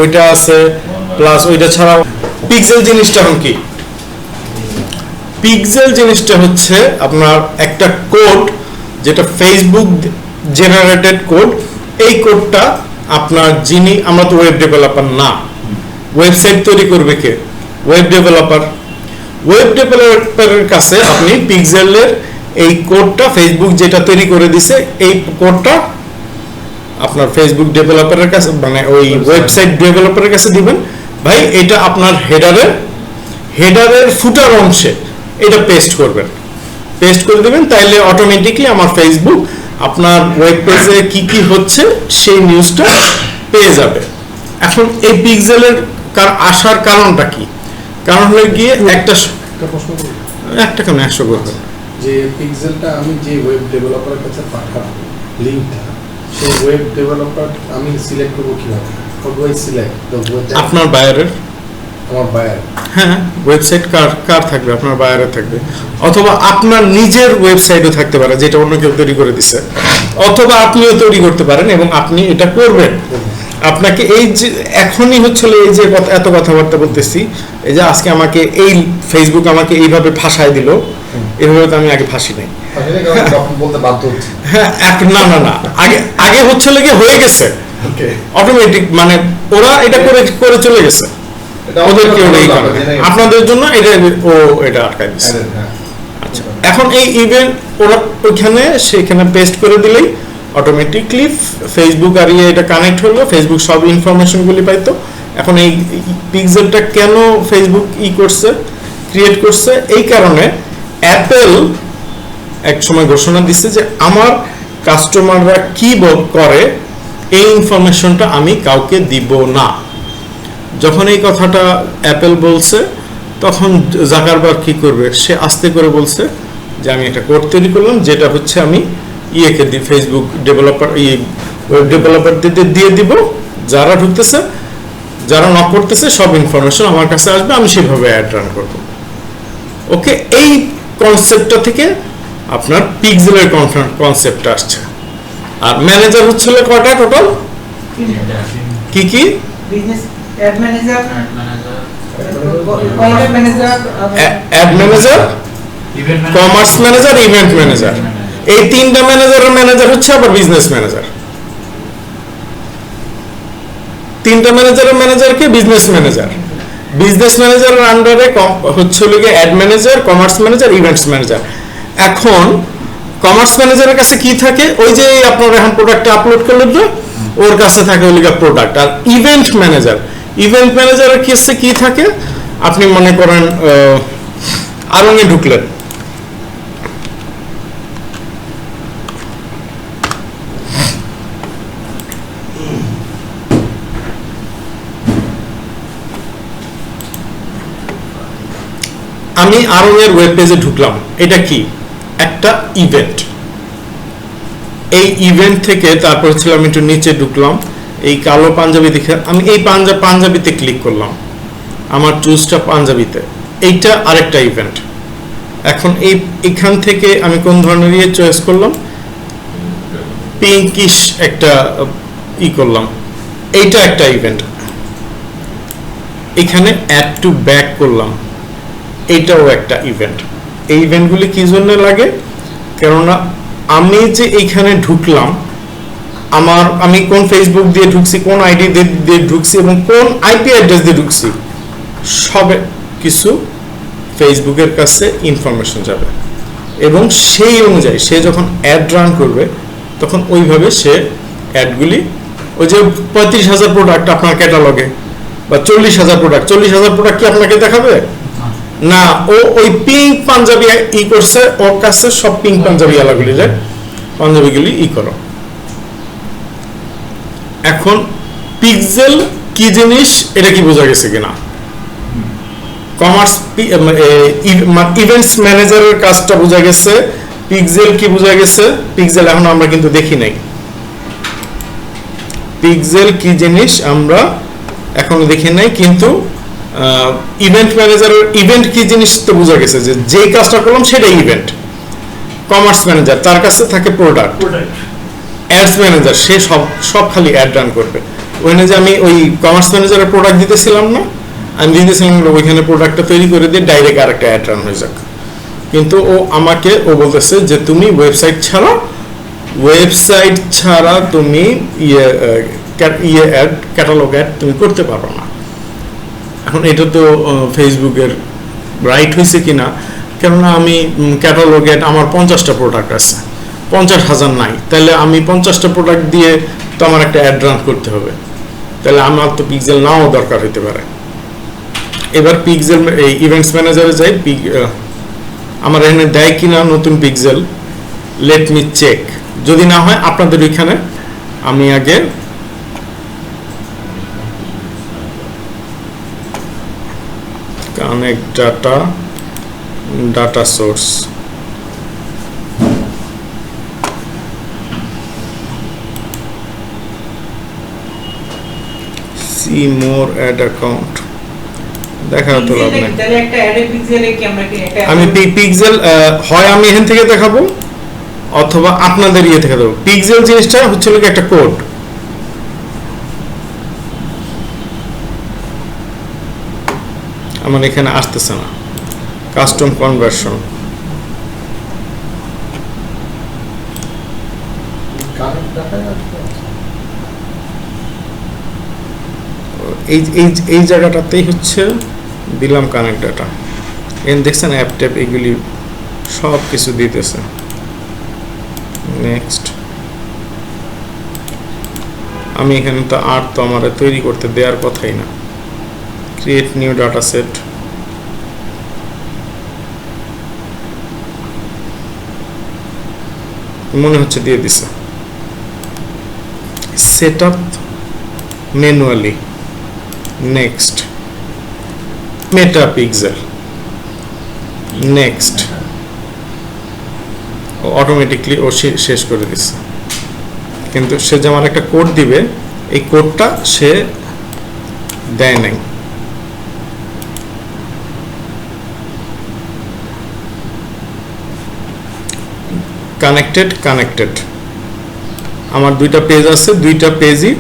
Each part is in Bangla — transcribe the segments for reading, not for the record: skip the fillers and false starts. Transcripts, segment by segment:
ওইটা আছে, প্লাস ওইটা ছাড়াও পিক্সেল জিনিসটা কি? পিক্সেল জিনিসটা হচ্ছে আপনার একটা কোড, যেটা ফেসবুক জেনারেটেড কোড। এই কোডটা আপনার যিনি, আমরা তো ওয়েব ডেভেলপার না, ওয়েবসাইট তৈরি করবে কে? Web developer. ওয়েব ডেভেলপারের কাছে আপনি পিক্সেলের এই কোডটা, ফেসবুক যেটা তৈরি করে দিছে এই কোডটা আপনার ফেসবুক ডেভেলপারের কাছে, মানে ওই ওয়েবসাইট ডেভেলপারের কাছে দিবেন। ভাই এটা আপনার হেডারের ফুটার অংশে এটা পেস্ট করবেন, পেস্ট করে দেবেন, তাইলে অটোমেটিকলি আমার ফেসবুক আপনার ওয়েব পেজে কি কি হচ্ছে সেই নিউজটা পেয়ে যাবে। এখন এই পিক্সেলের আসার কারণটা কি? কারণ হলো গিয়ে একটা কেন 100 করবেন যে পিক্সেলটা আমি যে ওয়েব ডেভেলপারের কাছে পাঠাবো লিংকটা, সেই ওয়েব ডেভেলপার আমি সিলেক্ট করব কিভাবে? How do I select the web? আপনার বায়ারের, আমার বায়ার। হ্যাঁ, ওয়েবসাইট কার থাকবে? আপনার বায়ারের থাকবে, অথবা আপনার নিজের ওয়েবসাইটও থাকতে পারে যেটা অন্য কেউ তৈরি করে দিছে, অথবা আপনিও তৈরি করতে পারেন এবং আপনি এটা করবেন। আপনাকে এই যে এখনই হচ্ছিল এই যে এত কথাবার্তা বলতেছি, এই যে আজকে আমাকে এই ফেসবুক আমাকে এইভাবে ফাঁসায় দিল, এভাবে তো আমি আগে ফাঁসি নাই। হ্যাঁ, না আগে হচ্ছে লেগে হয়ে গেছে অটোমেটিক, মানে ওরা এটা করে চলে গেছে, ওদের কেউ নেই কারণে আপনাদের জন্য এটা আটকায় দিচ্ছে। আচ্ছা, এখন এই ইভেন্ট ওরা সেখানে পেস্ট করে দিলেই অটোমেটিকলি ফেসবুক আর এটা কানেক্ট হলো, ফেসবুক সব ইনফরমেশনগুলি পাইতো। এখন এই পিক্সেলটা কেন ফেসবুক ক্রিয়েট করছে? এই কারণে অ্যাপেল এক সময় ঘোষণা দিচ্ছে যে আমার কাস্টমাররা কি করে এই ইনফরমেশনটা আমি কাউকে দিব না। যখন এই কথাটা অ্যাপেল বলছে, তখন জাকারবার্গ কি করবে? সে আস্তে করে বলছে যে আমি একটা কোড তৈরি করলাম, যেটা হচ্ছে আমি ফেসবুক ডেভেলপার ওয়েব ডেভেলপারদের দিয়ে দিব, যারা ঢুকতেছে যারা নক করতেছে সব ইনফরমেশন আমার কাছে আসবে, আমি সেভাবে অ্যাড রান করব। ওকে, এই কনসেপ্টটা থেকে আপনার পিক্সেলের কনসেপ্টটা আসছে। আর ম্যানেজার হচ্ছিল কয়টা টোটাল? কি কি? Add manager, commerce manager, event manager. এই তিনটা ম্যানেজার হচ্ছে আবার বিজনেস ম্যানেজার। তিনটা ম্যানেজারকে বিজনেস ম্যানেজারের আন্ডারে হচ্ছে add manager, commerce manager, events manager. এখন কমার্স ম্যানেজারের কাছে কি থাকে? ওই যে আপনার এখন প্রোডাক্ট আপলোড করলেন না, ওর কাছে থাকে ওই প্রোডাক্ট। আর ইভেন্ট ম্যানেজারের কাছে কি থাকে? আপনি মনে করেন আরঙে ঢুকলেন, আমি আরঙের ওয়েব পেজে ঢুকলাম, এটা কি? একটা ইভেন্ট। এই ইভেন্ট থেকে তারপর ছিলাম একটু নিচে ঢুকলাম, এই কালো পাঞ্জাবি দেখে আমি এই পাঞ্জাবিতে ক্লিক করলাম, আমার চুজটা পাঞ্জাবিতে, এইটা আরেকটা ইভেন্ট। এখন এখান থেকে আমি কোন ধরনের চয়েস করলাম? পিঙ্কিশ একটা করলাম, এইটা একটা ইভেন্ট। এখানে অ্যাড টু ব্যাক করলাম, এইটাও একটা ইভেন্ট। এই ইভেন্টগুলি কি জন্য লাগে? কেননা আমি যে এইখানে ঢুকলাম, আমি কোন ফেসবুক দিয়ে ঢুকছি, কোন আইডি দিয়ে ঢুকছি এবং কোন আইপি অ্যাড্রেস দিয়ে ঢুকছি, সব কিছু ফেসবুকের কাছে ইনফরমেশন যাবে এবং সেই অনুযায়ী সে যখন অ্যাড রান করবে তখন ওইভাবে সে অ্যাডগুলি, ওই যে 35,000 প্রোডাক্ট আপনার ক্যাটালগে বা 40,000 প্রোডাক্ট কি আপনাকে দেখাবে না? ও ওই পিঙ্ক পাঞ্জাবি করছে, ওর কাছে সব পিঙ্ক পাঞ্জাবিগুলি করো। এখন পিক্সেল কি জিনিস এটা কি বোঝা গেছে কিনা? কমার্স ইভেন্টস ম্যানেজারের কাজটা বোঝা গেছে। পিক্সেল কি বোঝা গেছে? পিক্সেল এখন আমরা কিন্তু দেখি নাই, পিক্সেল কি জিনিস আমরা এখনো দেখি নাই, কিন্তু ইভেন্ট ম্যানেজারের ইভেন্ট কি জিনিস তো বোঝা গেছে, যে যেই কাজটা করলাম সেটাই ইভেন্ট। কমার্স ম্যানেজার, তার কাছে থাকে প্রোডাক্ট। অ্যাডস ম্যানেজার, সে সব খালি অ্যাড রান করবে। ওখানে যে আমি ওই কমার্স ম্যানেজারের প্রোডাক্ট দিতেছিলাম না, আমি দিতেছিলাম ওইখানে প্রোডাক্টটা তৈরি করে দিয়ে ডাইরেক্ট আরেকটা অ্যাড রান হয়ে যাক। কিন্তু ও বলতেছে যে তুমি ওয়েবসাইট ছাড়া তুমি ক্যাটালগ অ্যাড তুমি করতে পারো না। এখন এটা তো ফেসবুকের রাইট হয়েছে কিনা, কেননা আমি ক্যাটালগ অ্যাড আমার 50টা প্রোডাক্ট আছে, 50,000 নাই, তাহলে আমি 50টা প্রোডাক্ট দিয়ে তো আমার একটা অ্যাড রান করতে হবে, তাহলে আমার তো পিক্সেল নাও দরকার হতে পারে। এবার পিক্সেল এই ইভেন্টস ম্যানেজারে যাই, আমার এখানে দেয় কিনা নতুন পিক্সেল, লেট মি চেক। যদি না হয় আপনাদের ওইখানে আমি আগে connect data source, see more add account দেখা তো লাভ নেই। তাহলে একটা অ্যাড পিক্সেলে কি আমরা কি এটা আমি পিক্সেল হয় আমি এখান থেকে দেখাবো অথবা আপনাদের ইয়ে থেকে দেবো। পিক্সেল জিনিসটা হচ্ছে লোক একটা কোড, আমার এখানে আসতেছে না। কাস্টম কনভার্সন, এই জায়গাটাতেই হচ্ছে দিলাম কানেক্ট ডাটা। এন দেখছেন অ্যাপ ট্যাপ এগুলি সব কিছু দিতেছে। নেক্সট, আমি এখানে তো আমার তৈরি করতে দেওয়ার কথাই না। ক্রিয়েট নিউ ডাটা সেট, মনে হচ্ছে দিয়ে দিছে। সেট আপ ম্যানুয়ালি, নেক্সট মেটা পিক্সেল, নেক্সট, অটোমেটিকলি ও শেষ করে দিচ্ছে। কিন্তু সে যে আমার একটা কোড দিবে, এই কোডটা সে দেয় নাই। কানেক্টেড আমার দুইটা পেজ আছে, দুইটা পেজই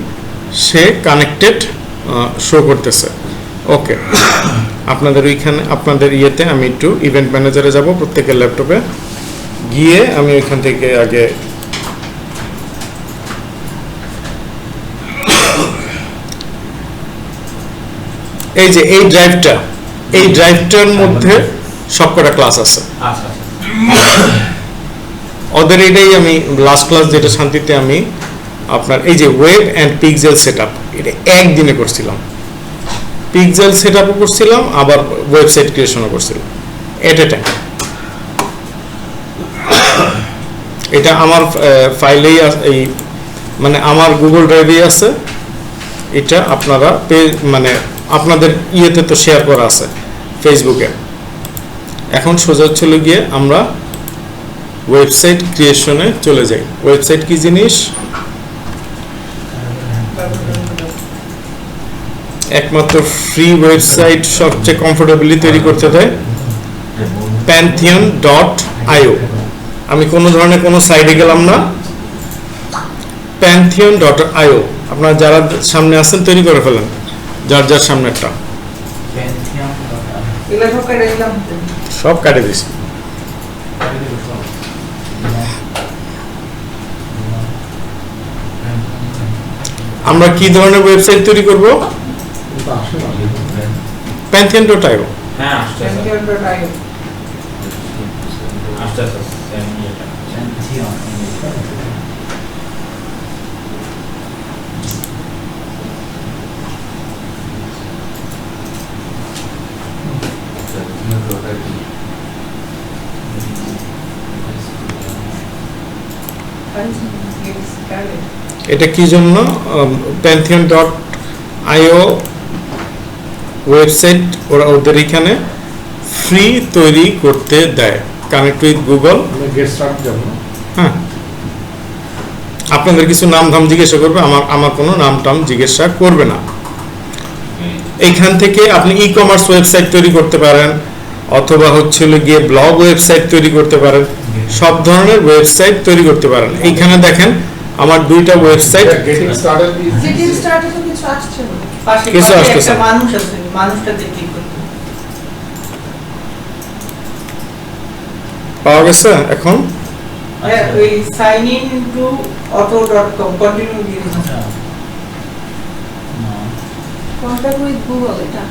সে কানেক্টেড শো করতেছে। ওকে, আপনাদের ওইখানে আপনাদের ইয়েতে আমি একটু ইভেন্ট ম্যানেজারে যাব, প্রত্যেকের ল্যাপটপে গিয়ে আমি ওইখান থেকে আগে এই যে এই ড্রাইভটার মধ্যে সবকটা ক্লাস আছে। ওদের এটাই আমি লাস্ট ক্লাস যেটা শান্তিতে আমি আপনার এই যে ওয়েব অ্যান্ড পিক্সেল সেটআপ এটা একদিনে করছিলাম। পিক্সেল সেটআপও করছিলাম, আবার ওয়েবসাইট ক্রিয়েশনও করছিলাম এট এ টাইম। এটা আমার ফাইলেই এই মানে আমার গুগল ড্রাইভেই আছে। এটা আপনারা মানে আপনাদের ইয়েতে তো শেয়ার করা আছে ফেসবুকে। এখন সোজা চলে গিয়ে আমরা ওয়েবসাইট ক্রিয়েশনে চলে যাই। ওয়েবসাইট কি জিনিস? একমাত্র ফ্রি ওয়েবসাইট সবচেয়ে কমফোর্টেবলি তৈরি করতে দেয় pantheon.io। আমি কোনো ধরনের কোনো সাইটে গেলাম না, pantheon.io। আপনারা যারা সামনে আসছেন তৈরি করে ফেলেন, যার সামনে একটা সব কাটে দিছি। আমরা কি ধরনের ওয়েবসাইট তৈরি করব? pantheon.io। হ্যাঁ এটা কি জন্য? pantheon.io ওয়েবসাইট ওরা ওদের এখানে ফ্রি তৈরি করতে দেয়, কানেক্ট উইথ গুগল। হ্যাঁ, আপনাদের কিছু নাম ধাম জিজ্ঞাসা করবে, আমার কোনো নাম টাম জিজ্ঞাসা করবে না। এইখান থেকে আপনি ই কমার্স ওয়েবসাইট তৈরি করতে পারেন, অথবা হচ্ছিল গিয়ে ব্লগ ওয়েবসাইট তৈরি করতে পারেন, সব ধরনের ওয়েবসাইট তৈরি করতে পারেন। এইখানে দেখেন আমার দুইটা ওয়েবসাইট। গেটিং স্টার্টেড কিছু আসছে না। পাশে কিছু পাশে আসতেছে একটা না। মানুষ আছে, মানুষটাকে ক্লিক করতে হবে। পাওয়া গেছে এখন? হ্যাঁ, ওই sign in two auto.com continue দিয়ে দিন। কন্টাক্ট উইথ গুগল এটা।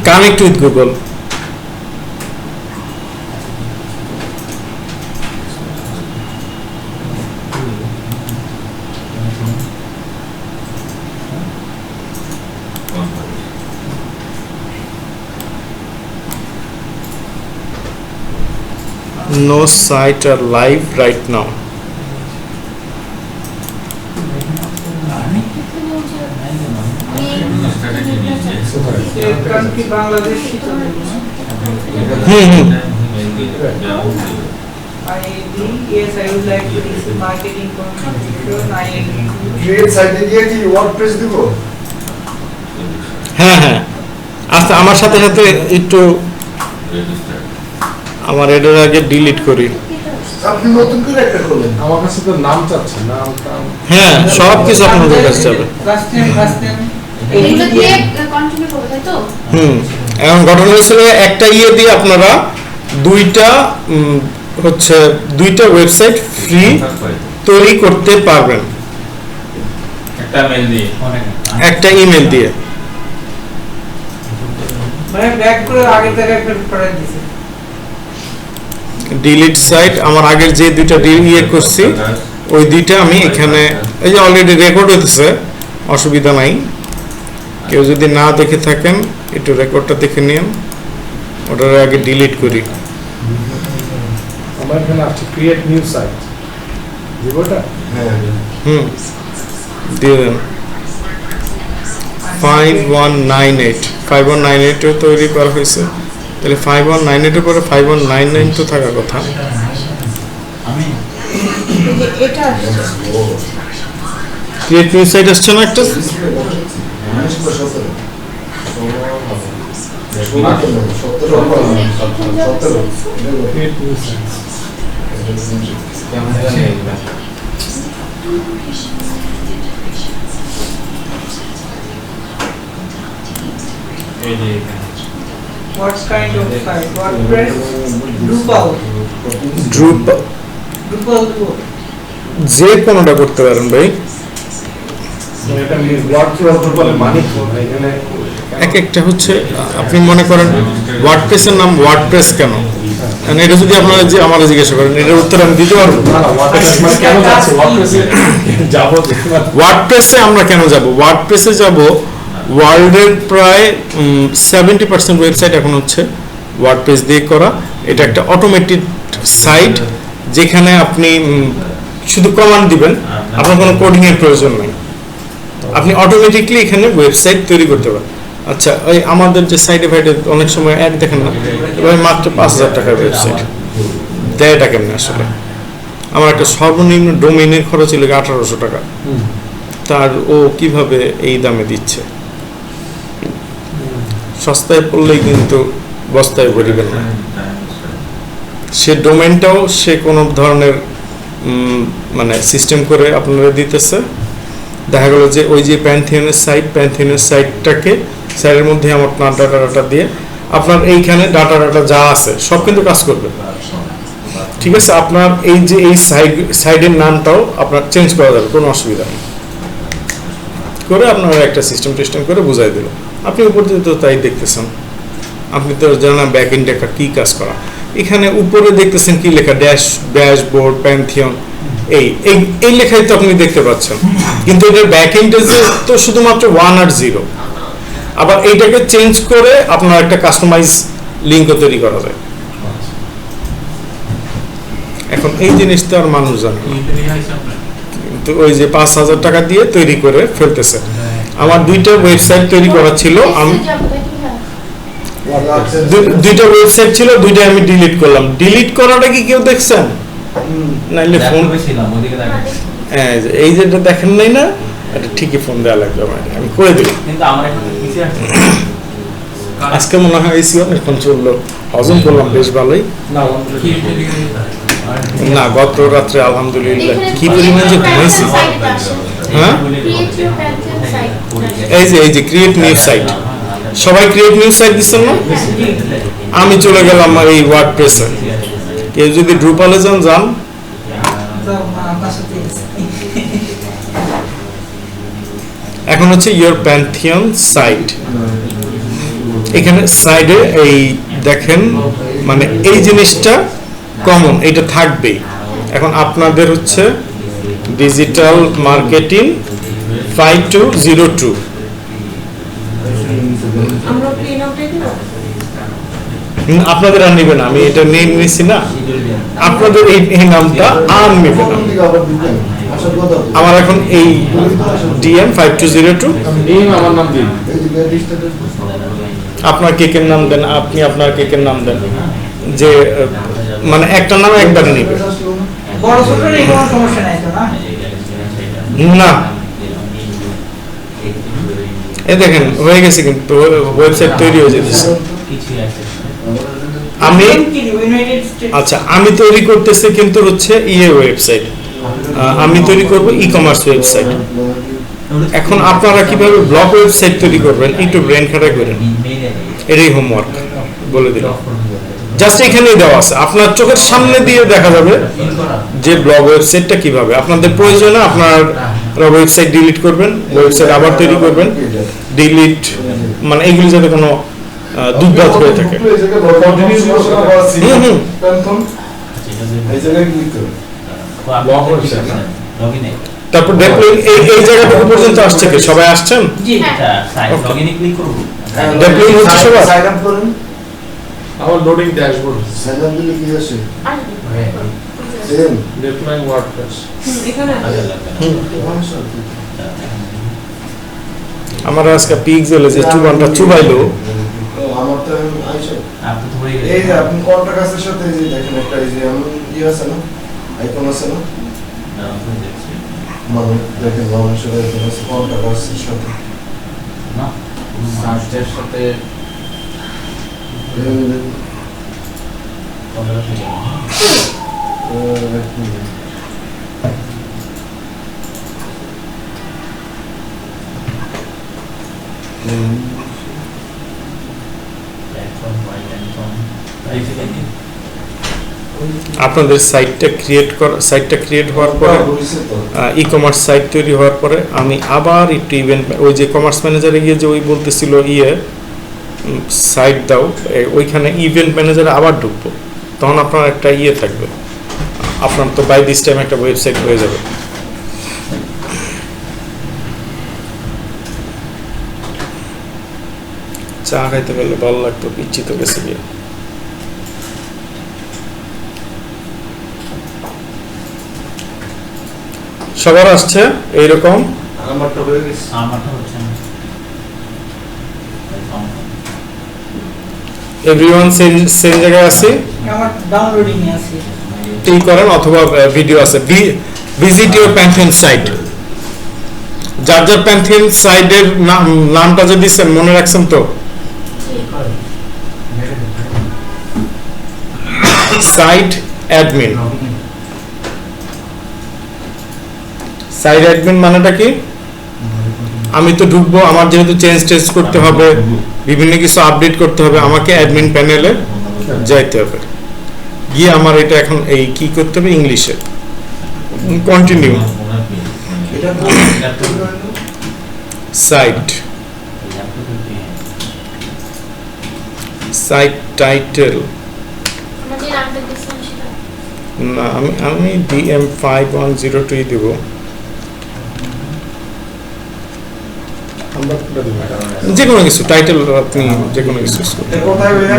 Connect with Google. No site are live right now. Country Bangladesh IAD, yes, I would like to receive marketing contribution, IAD. Create সাইটে গিয়ে কি ওয়ার্ডপ্রেস দিব? হ্যাঁ হ্যাঁ, আচ্ছা আমার সাথে সাথে একটু আমার এটার আগে ডিলিট করি। আপনি নতুন করে একটা করলেন। আমার কাছে তো নাম চাচ্ছে, নাম টাম। হ্যাঁ, সব কিছু আপনাদের কাছে যাবে। Last name, এগুলো এইগুলো দিয়ে দিয়ে কন্টিনিউ করবে তাই তো? এখন ঘটনা হয়েছিল একটা ইয়ে দিয়ে আপনারা দুইটা হচ্ছে দুইটা ওয়েবসাইট ফ্রি তৈরি করতে পারবেন একটা মেল দিয়ে একটা ইমেল দিয়ে। মানে ব্যাক করে আগে থেকে একটা করে দিয়েছে। ডিলিট সাইট, আমার আগের যে দুইটা ইয়ে করছি ওই দুইটা আমি এখানে, এই যে অলরেডি রেকর্ড হতেছে, অসুবিধা নাই। কেউ যদি না দেখে থাকেন একটু রেকর্ডটা দেখে নিন, ওটার আগে ডিলিট করি। আমার এখানে আছে ক্রিয়েট নিউ সাইট। জীবটা হ্যাঁ দিয়ে দেন 5198 তৈরি করা হয়েছে, তাহলে 5198 এর পরে 5199 তো থাকার কথা। এটা ক্রিয়েট নিউ সাইট আসছে না একটা? Create new site. What kind of site? WordPress? Drupal. Drupal to যে কোনোটা করতে পারেন ভাই। এটা ওয়ার্ডপ্রেস বলে মানে কি এখানে? এক একটা হচ্ছে আপনি মনে করেন ওয়ার্ডপ্রেসের নাম ওয়ার্ডপ্রেস কেন, কারণ এটা যদি আপনারা যে আমার জিজ্ঞাসা করেন এটার উত্তর আমি দিতে পারবো। না না, ওয়ার্ডপ্রেস মানে কেন যাচ্ছে? ওয়ার্ডপ্রেসে যাব ওয়ার্ডপ্রেসে আমরা কেন যাব? ওয়ার্ডপ্রেসে যাব, ওয়ার্ল্ডের প্রায় 70% ওয়েবসাইট এখন হচ্ছে ওয়ার্ডপ্রেস দিয়ে করা। এটা একটা অটোমেটেড সাইট যেখানে আপনি শুধু কমান্ড দিবেন, আপনার কোনো কোডিং এর প্রয়োজন নাই, আপনি অটোমেটিকলি এখানে ওয়েবসাইট তৈরি করতে পারেন। আচ্ছা, ওই আমাদের যে সাইটে ফাইটে অনেক সময় অ্যাড দেখেন না, এবার মাত্র 5000 টাকার ওয়েবসাইট দেয়, এটা কেমন আসলে? আমার একটা সর্বনিম্ন ডোমেইনের খরচ ছিল 1800 টাকা, তার ও কিভাবে এই দামে দিচ্ছে? সস্তায় পড়লেই কিন্তু বস্তায় ভরিবেন না। সে ডোমেনটাও সে কোনো ধরনের মানে সিস্টেম করে আপনারা দিতেছে। দেখা গেল যে ওই যে প্যান্থিয়নের সাইটটাকে সাইটের মধ্যে আমার ডাটা দিয়ে আপনার এইখানে ডাটা যা আছে সব কিন্তু কাজ করবে, ঠিক আছে? আপনার এই যে এই সাইডের নামটাও আপনার চেঞ্জ করা যাবে, কোনো অসুবিধা নেই। করে আপনারা একটা সিস্টেম করে বুঝাই দিল, আপনি উপর দিয়ে তো তাই দেখতেছেন। আপনি তো জানেন ব্যাক এন্ডে কি কাজ করা। এখানে উপরে দেখতেছেন কি লেখা, ড্যাশবোর্ড প্যান্থিয়ন, এই লেখাই তো আপনি দেখতে পাচ্ছেন, কিন্তু এটার ব্যাক এন্ডে তো শুধুমাত্র 1 আর 0। আবার এইটাকে চেঞ্জ করে আপনার একটা কাস্টমাইজ লিঙ্কও তৈরি করা যায়। এখন এই জিনিসটা আর মানুষ জানে না, কিন্তু ওই যে 5000 টাকা দিয়ে তৈরি করে ফেলতেছে। আমার দুইটা ওয়েবসাইট তৈরি করা ছিল, আমি দুইটা ওয়েবসাইট ছিল, দুইটা আমি ডিলিট করলাম। ডিলিট করাটা কি কেউ দেখছেন? নাইলে ফোন এই যেটা দেখেন নাই না, এটা ঠিকই ফোন দেওয়া লাগবে আমার, আমি করে দিই। আজকে মনে হয় এসি অনেকক্ষণ চললো, হজম করলাম বেশ ভালোই। না, গত রাত্রে আলহামদুলিল্লাহ কি পরিমাণ যে ঘুমাইছি। হ্যাঁ, এই যে ক্রিয়েট নিউ সাইট, সবাই ক্রিয়েট নিউ সাইট দিচ্ছেন না? আমি চলে গেলাম আমার এই ওয়ার্ডপ্রেসে। কেউ যদি ড্রুপালে যান So, pasok this. এখন হচ্ছে ইয়োর প্যান্থিয়ন সাইট। এখানে সাইডে এই দেখেন মানে এই জিনিসটা কমন, এটা থাকবেই। এখন আপনাদের হচ্ছে ডিজিটাল মার্কেটিং 5202, আমরা প্রিন্ট আউটে দিব। আপনাদের আর নিবে না, আমি এটা নিয়ে নিয়েছি না, আপনাদের এই নামটা আর নিবে না। আমার এখন এই DM 5202, আমার নাম দিন। আপনার কেকের নাম দেন, আপনি আপনার কেকের নাম দেন, যে মানে একটা নাম একবারে নিবে বড় ছোট এই কোনো সমস্যা নাই তো না? না। এই দেখেন হয়ে গেছে, কিন্তু ওয়েবসাইট তৈরি হয়ে যেতেছে। আমি ইউনাইটেড স্টেটস। আচ্ছা, আমি তৈরি করতেছি কিন্তু হচ্ছে ওয়েবসাইট, আমি তৈরি করব ই-কমার্স ওয়েবসাইট। এখন আপনারা কিভাবে ব্লগ ওয়েবসাইট তৈরি করবেন একটু ব্রেন খাটা করেন, এটাই হোমওয়ার্ক বলে দিলাম। জাস্ট এখানেই দেওয়া আছে, আপনার চোখের সামনে দিয়ে দেখা যাবে যে ব্লগ ওয়েবসাইটটা কিভাবে। আপনাদের প্রয়োজনে আপনার ওয়েবসাইট ডিলিট করবেন, ওয়েবসাইট আবার তৈরি করবেন, ডিলিট মানে এইগুলি যাতে কোনো দুর্ঘাত হয়ে থাকে। তারপর দেখলেন এই জায়গাটুকু পর্যন্ত আসছে কি? সবাই আসছেন? জি। ডেপ্লয়িং হচ্ছে সবার? সাইন আপ করুন। আমার লোডিং ড্যাশবোর্ড, সাইন আপ দিলে কি আসে? আসবে। সেম। ডিপ্লয়িং ওয়ার্ডপ্রেস। এখানে আমার আজকে পিক্সেলে যে চুবানটা চুবাইলো, আমার তো আইছে। এই যে আপনি কন্ট্রাক্টের সাথে এই যে দেখেন একটা এই যে এমন আছে না? আইকন আছে না? মানে দেখেন মানুষের আইকন আছে কন্ট্রাক্টের সাথে। সার্চের সাথে আপনাদের সাইটটা ক্রিয়েট হওয়ার পরে, ই-কমার্স সাইট তৈরি হওয়ার পরে আমি আবার একটু ইভেন্ট, ওই যে কমার্স ম্যানেজারে গিয়ে যে ওই বলতেছিল সাইট দাও, ওইখানে ইভেন্ট ম্যানেজারে আবার ঢুকবো, তখন আপনার একটা থাকবে, আপনার তো বাই দিস টাইম একটা ওয়েবসাইট হয়ে যাবে। চা খাইতে পারলে ভালো লাগতো, পিচ্ছি তো গেছে গিয়ে। সবার আসছে এইরকম? আমারটা হয়ে গেছে। আমারটা হচ্ছে না। এভরিওয়ান সেম জায়গায় আছে? আমার ডাউনলোডিং এ আছে। এই করেন, অথবা ভিডিও আছে, ভিজিট ইউর প্যান্থিয়ন সাইট। যার যার প্যান্থিয়ন সাইটের নামটা যে দিচ্ছেন মনে রাখছেন তো? Site admin. সাইট অ্যাডমিন মানেটা কি? আমি তো ঢুকবো, আমার যেহেতু চেঞ্জ করতে হবে, বিভিন্ন কিছু আপডেট করতে হবে, আমাকে অ্যাডমিন প্যানেলে যাইতে হবে, গিয়ে আমার এটা এখন এই কি করতে হবে ইংলিশে কন্টিনিউ। সাইট টাইটেল আমাদের নামটা দিছেন সেটা। না, আমি DM5102 দেব। আমরা কোনটা দিব? যে কোনো কিছু টাইটেল, আপনি যে কোনো কিছু। এটা কোথায় ভাইয়া?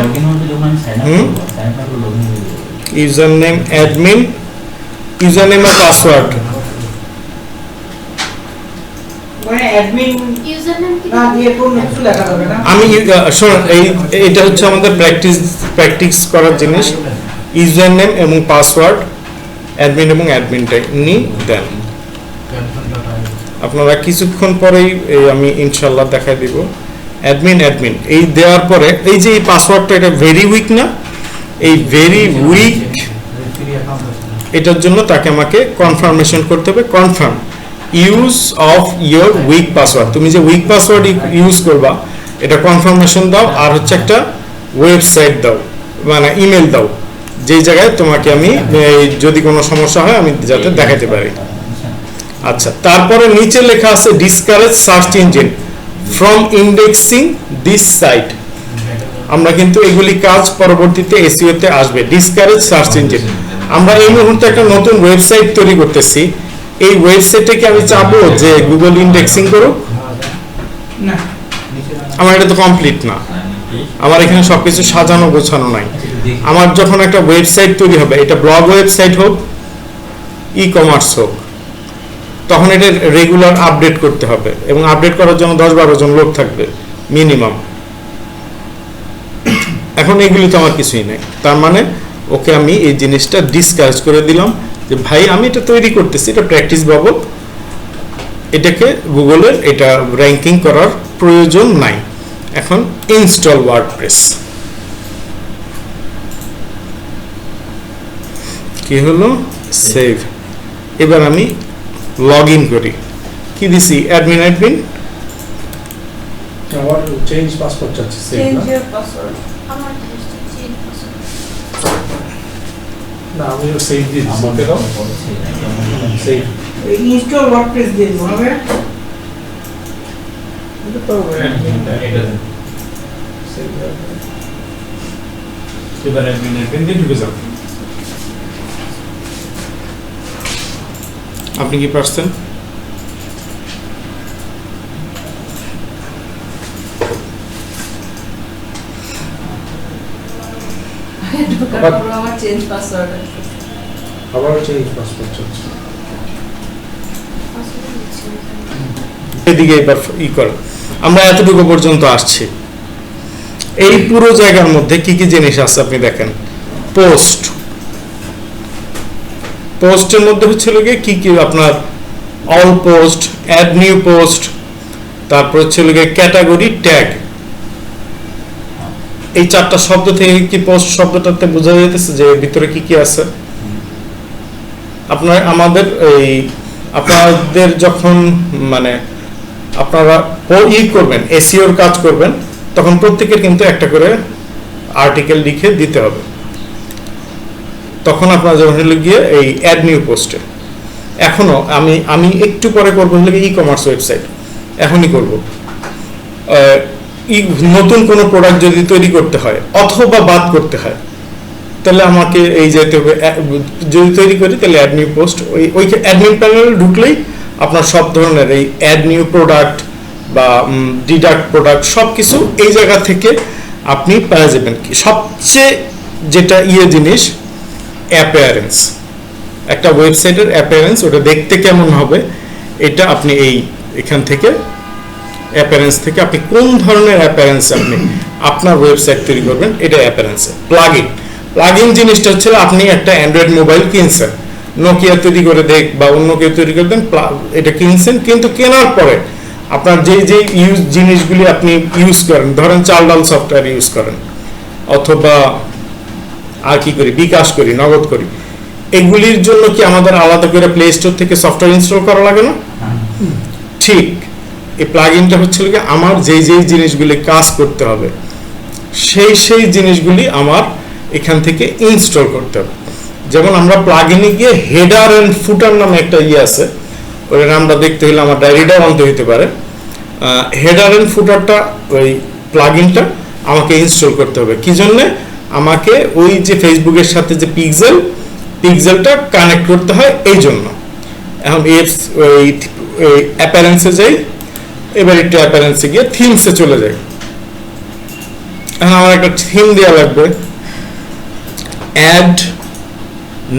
User name admin, user name আর পাসওয়ার্ড। মানে অ্যাডমিন ইউজার নেম কি? না দিয়ে কোন কিছু লেখা যাবে না? আমি শোন, এটা হচ্ছে আমাদের প্র্যাকটিস করার জিনিস। ইউজার নেম এবং পাসওয়ার্ড অ্যাডমিন এবং অ্যাডমিনটাই নি দেন। আপনারা কিছুক্ষণ পরেই আমি ইনশাল্লাহ দেখাই দিব। অ্যাডমিন এই দেওয়ার পরে এই যে এই পাসওয়ার্ডটা, এটা ভেরি উইক না? এই ভেরি উইক, এটার জন্য তাকে আমাকে কনফার্মেশন করতে হবে। Confirm use of your week password, তুমি যে উইক পাসওয়ার্ড ইউজ করবা এটা কনফার্মেশন দাও, আর হচ্ছে একটা ওয়েবসাইট দাও মানে ইমেল দাও যেই জায়গায় তোমাকে আমি যদি কোনো সমস্যা হয় আমি যাতে দেখাতে পারি। আচ্ছা, তারপরে নিচে লেখা আছে discourage search engine from indexing this site. আমরা কিন্তু এগুলি কাজ পরবর্তীতে এসইও তে আসবে। ডিসকারেজ সার্চ ইঞ্জিন, আমরা এই মুহূর্তে একটা নতুন ওয়েবসাইট তৈরি করতেছি, এই ওয়েবসাইটে কি আমি চাবো যে গুগল ইন্ডেক্সিং করুক? না, আমার এটা তো কমপ্লিট না, আমার এখানে সবকিছু সাজানো গোছানো নাই। আমার যখন একটা ওয়েবসাইট তৈরি হবে, এটা ব্লগ ওয়েবসাইট হোক ই কমার্স হোক, তখন এটা রেগুলার আপডেট করতে হবে এবং আপডেট করার জন্য 10-12 জন লোক থাকবে মিনিমাম। এখন এগুলি তো আমার কিছুই নেই, তার মানে ওকে আমি এই জিনিসটা ডিসকারেজ করে দিলাম যে ভাই আমি এটা তৈরি করতেছি, এটা প্র্যাকটিস বাবদ, এটাকে গুগলের এটা র্যাঙ্কিং করার প্রয়োজন নাই। এখন ইনস্টল ওয়ার্ডপ্রেস, কি হলো সেভ। এবার আমি লগ ইন করি, কি দিছি অ্যাডমিন আবার চেঞ্জ পাসওয়ার্ড চাচ্ছি সেভ Change না? your password. আমার চেঞ্জ পাসওয়ার্ড। না আমিও সেভ দিয়ে দিচ্ছি, আমাকে দাও সেভ। Install WordPress দিয়ে দিবো হবে। এটা তো সেভ এবার অ্যাডমিন দিয়ে ঢুকে যান। আপনি কি পারছেন? আমার চেঞ্জ পাসওয়ার্ড আছে। আবার চেঞ্জ পাসওয়ার্ড চাচ্ছি। পাসওয়ার্ড দিচ্ছি না। এদিকে এবার ই কর, আমরা এতটুকু পর্যন্ত আসছি। এই পুরো জায়গার মধ্যে কি কি জিনিস আছে আপনি দেখেন। পোস্ট, পোস্টের মধ্যে হচ্ছিল গিয়ে কি কি আপনার all post, add new post, তারপর হচ্ছিল গিয়ে ক্যাটাগরি, ট্যাগ। এই 4টা শব্দ থেকে কি পোস্ট শব্দটাতে বোঝা যাইতেছে যে এর ভিতরে কি কি আছে। আপনার আমাদের এই আপনাদের যখন মানে আপনারা ই করবেন এসইওর কাজ করবেন, তখন প্রত্যেকের কিন্তু একটা করে আর্টিকেল লিখে দিতে হবে। তখন আপনারা যখন হলো গিয়ে এই অ্যাড নিউ পোস্টে, এখনো আমি একটু পরে করবো হলো ই কমার্স ওয়েবসাইট, এখনই করব। নতুন কোনো প্রোডাক্ট যদি তৈরি করতে হয় অথবা বাদ করতে হয়, তাহলে আমাকে এই যেতে হবে, যদি তৈরি করি তাহলে অ্যাড নিউ পোস্ট, ওই অ্যাডমিন প্যানেলে ঢুকলেই আপনার সব ধরনের এই অ্যাড নিউ প্রোডাক্ট বা ডিডাক্ট প্রোডাক্ট সব কিছু এই জায়গা থেকে আপনি পেয়ে যাবেন। কি সবচেয়ে যেটা জিনিস অ্যাপিয়ারেন্স, একটা ওয়েবসাইটের অ্যাপিয়ারেন্স, ওটা দেখতে কেমন হবে, এটা আপনি এখান থেকে অ্যাপিয়ারেন্স থেকে আপনি কোন ধরনের অ্যাপিয়ারেন্স আপনি আপনার ওয়েবসাইট তৈরি করবেন, এটা অ্যাপিয়ারেন্সে। প্লাগইন জিনিসটা হচ্ছে আপনি একটা অ্যান্ড্রয়েড মোবাইল কিনছেন, নোকিয়া তৈরি করে দেখ বা অন্য কেউ তৈরি করে দেন, এটা কিনছেন, কিন্তু কেনার পরে আপনার যেই জিনিসগুলি আপনি ইউজ করেন, ধরেন চাল ডাল সফটওয়্যার ইউজ করেন অথবা আর কি করি, বিকাশ করি, নগদ করি, এগুলির জন্য কি আমাদের আলাদা করে প্লে স্টোর থেকে সফটওয়্যার ইনস্টল করা লাগে না? ঠিক, এই প্লাগইনটা হচ্ছে কি আমার যেই জিনিসগুলি কাজ করতে হবে সেই জিনিসগুলি আমার এখান থেকে ইনস্টল করতে হবে। যেমন আমরা প্লাগইনে গিয়ে হেডার এন্ড ফুটার নামে একটা আছে, ওই নামটা দেখতে হলে আমার ডায়েরিটাও আনতে হতে পারে। হেডার এন্ড ফুটারটা ওই প্লাগইনটা আমাকে ইনস্টল করতে হবে। কি জন্য? আমাকে ওই যে ফেসবুকের সাথে যে পিক্সেলটা কানেক্ট করতে হয় এই জন্য। এখন ওই অ্যাপিয়ারেন্সে যাই, এবার একটু অ্যাপিয়ারেন্সে গিয়ে থিমসে চলে যাই। এখন আমার একটা থিম দেওয়া লাগবে, অ্যাড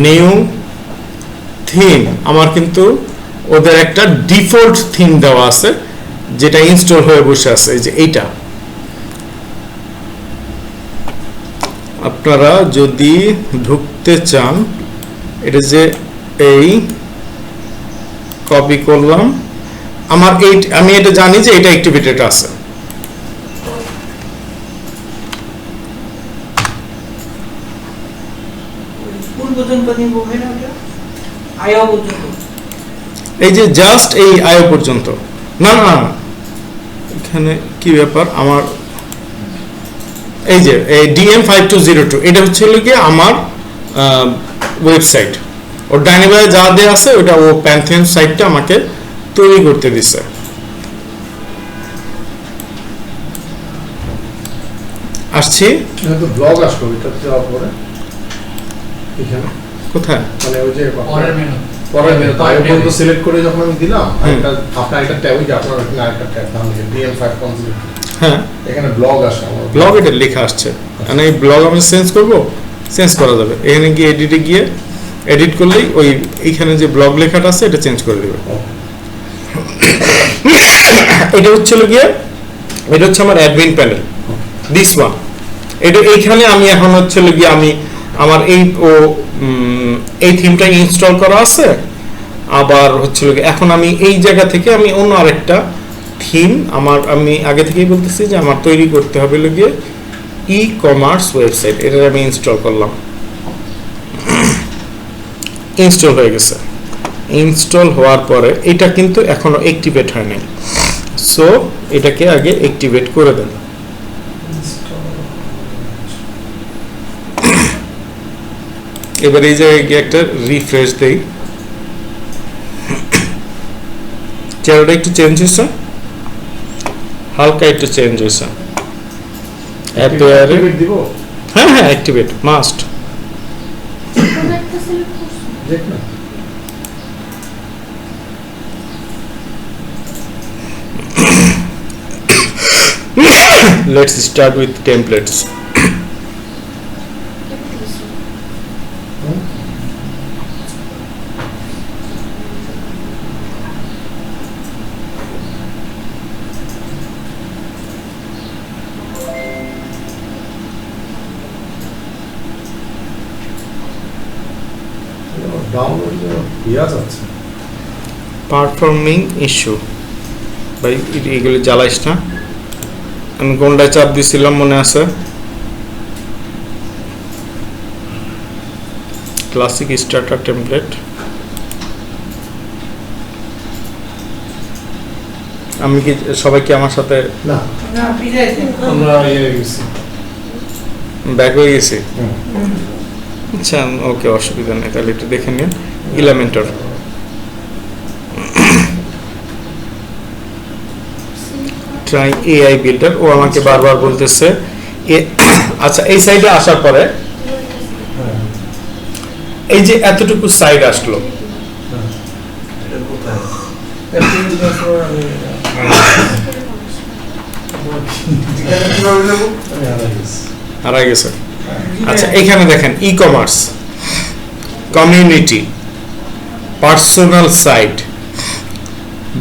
নিউ থিম। আমার কিন্তু ওদের একটা ডিফল্ট থিম দেওয়া আছে যেটা ইনস্টল হয়ে বসে আছে, এই যে এইটা। আপনারা যদি ঢুকতে চান, এটা যে এই কপি করলাম, আমার আমি এটা জানি যে এটা অ্যাক্টিভেটেড আছে। ফুল পর্যন্ত নিব হয় না ওটা? আয়া পর্যন্ত এই যে জাস্ট এই আয়ো পর্যন্ত, না না এখানে কি ব্যাপার আমার, এই যে DM5202 এটা হচ্ছে কি আমার ওয়েবসাইট, ওর ডাইনে বায়ে যা দেওয়া আছে ওটা ও প্যান্থিয়ন সাইটটা আমাকে তৈরি করতে দিছে। আসছি এটা তো ব্লগ আসলো, এটা যাওয়ার পরে এখানে কোথায়, মানে ওই যে পরের মেনু পরের মেনু আগে পর্যন্ত সিলেক্ট করে যখন আমি দিলাম একটা আপনার একটা ট্যাব, ওই যে আপনার এখানে আরেকটা ট্যাব নাম দিয়ে DM502, হ্যাঁ এখানে ব্লগ আসে আমার ব্লগ এটা লেখা আসছে, মানে এই ব্লগ আমি চেঞ্জ করব, চেঞ্জ করা যাবে, এখানে গিয়ে এডিটে গিয়ে এডিট করলেই ওই এইখানে যে ব্লগ লেখাটা আছে এটা চেঞ্জ করে দেবে। এটা হচ্ছে গিয়ে, এটা হচ্ছে আমার অ্যাডমিন প্যানেল, দিস ওয়ান। এটা এইখানে আমি এখন হচ্ছে গিয়ে আমি আমার এই থিমটা ইনস্টল করা আছে, আবার হচ্ছে এখন আমি এই জায়গা থেকে আমি অন্য আরেকটা থিম আমি আগে থেকেই বলতেছি যে আমার তৈরি করতে হবে গিয়ে ই কমার্স ওয়েবসাইট, এটা আমি ইনস্টল করলাম, ইনস্টল হয়ে গেছে। ইনস্টল হওয়ার পরে এটা কিন্তু এখনো অ্যাক্টিভেট হয় নাই, সো এটাকে আগে অ্যাক্টিভেট করে দেন। এবার এই জায়গায় গিয়ে একটা রিফ্রেশ দেই, চেহারাটা একটু চেঞ্জ হয়েছে, হালকা একটু চেঞ্জ হয়েছে। অ্যাক্টিভেট দিব, হ্যাঁ হ্যাঁ অ্যাক্টিভেট মাস্ট। কোনো একটা সিলেক্ট করছো? দেখ না Let's start with templates. কেটে দিছো? ডাউনলোড ইয়া যাচ্ছে পারফর্মিং ইস্যু ভাই, এগুলো জ্বালাইস না, আমি কোনটায় চাপ দিছিলাম মনে আছে, ক্লাসিক স্টার্টার টেমপ্লেট। আমি কি সবাইকে আমার সাথে না, না বিদায়তে আমরা ইয়ে গেছি ব্যাক হয়ে গেছি? আচ্ছা ওকে, অসুবিধা নেই, তাহলে একটু দেখে নিন। ইলামেন্টর ট্রাই এআই বিল্ডার, ও আমাকে বারবার বলতেছে আচ্ছা এই সাইডে আসার পরে এই যে এতটুকু সাইড আসলো, এটা কোথায়? কিভাবে যাবো? হারাই গেছে। আচ্ছা এখানে দেখেন e-commerce, community, personal site,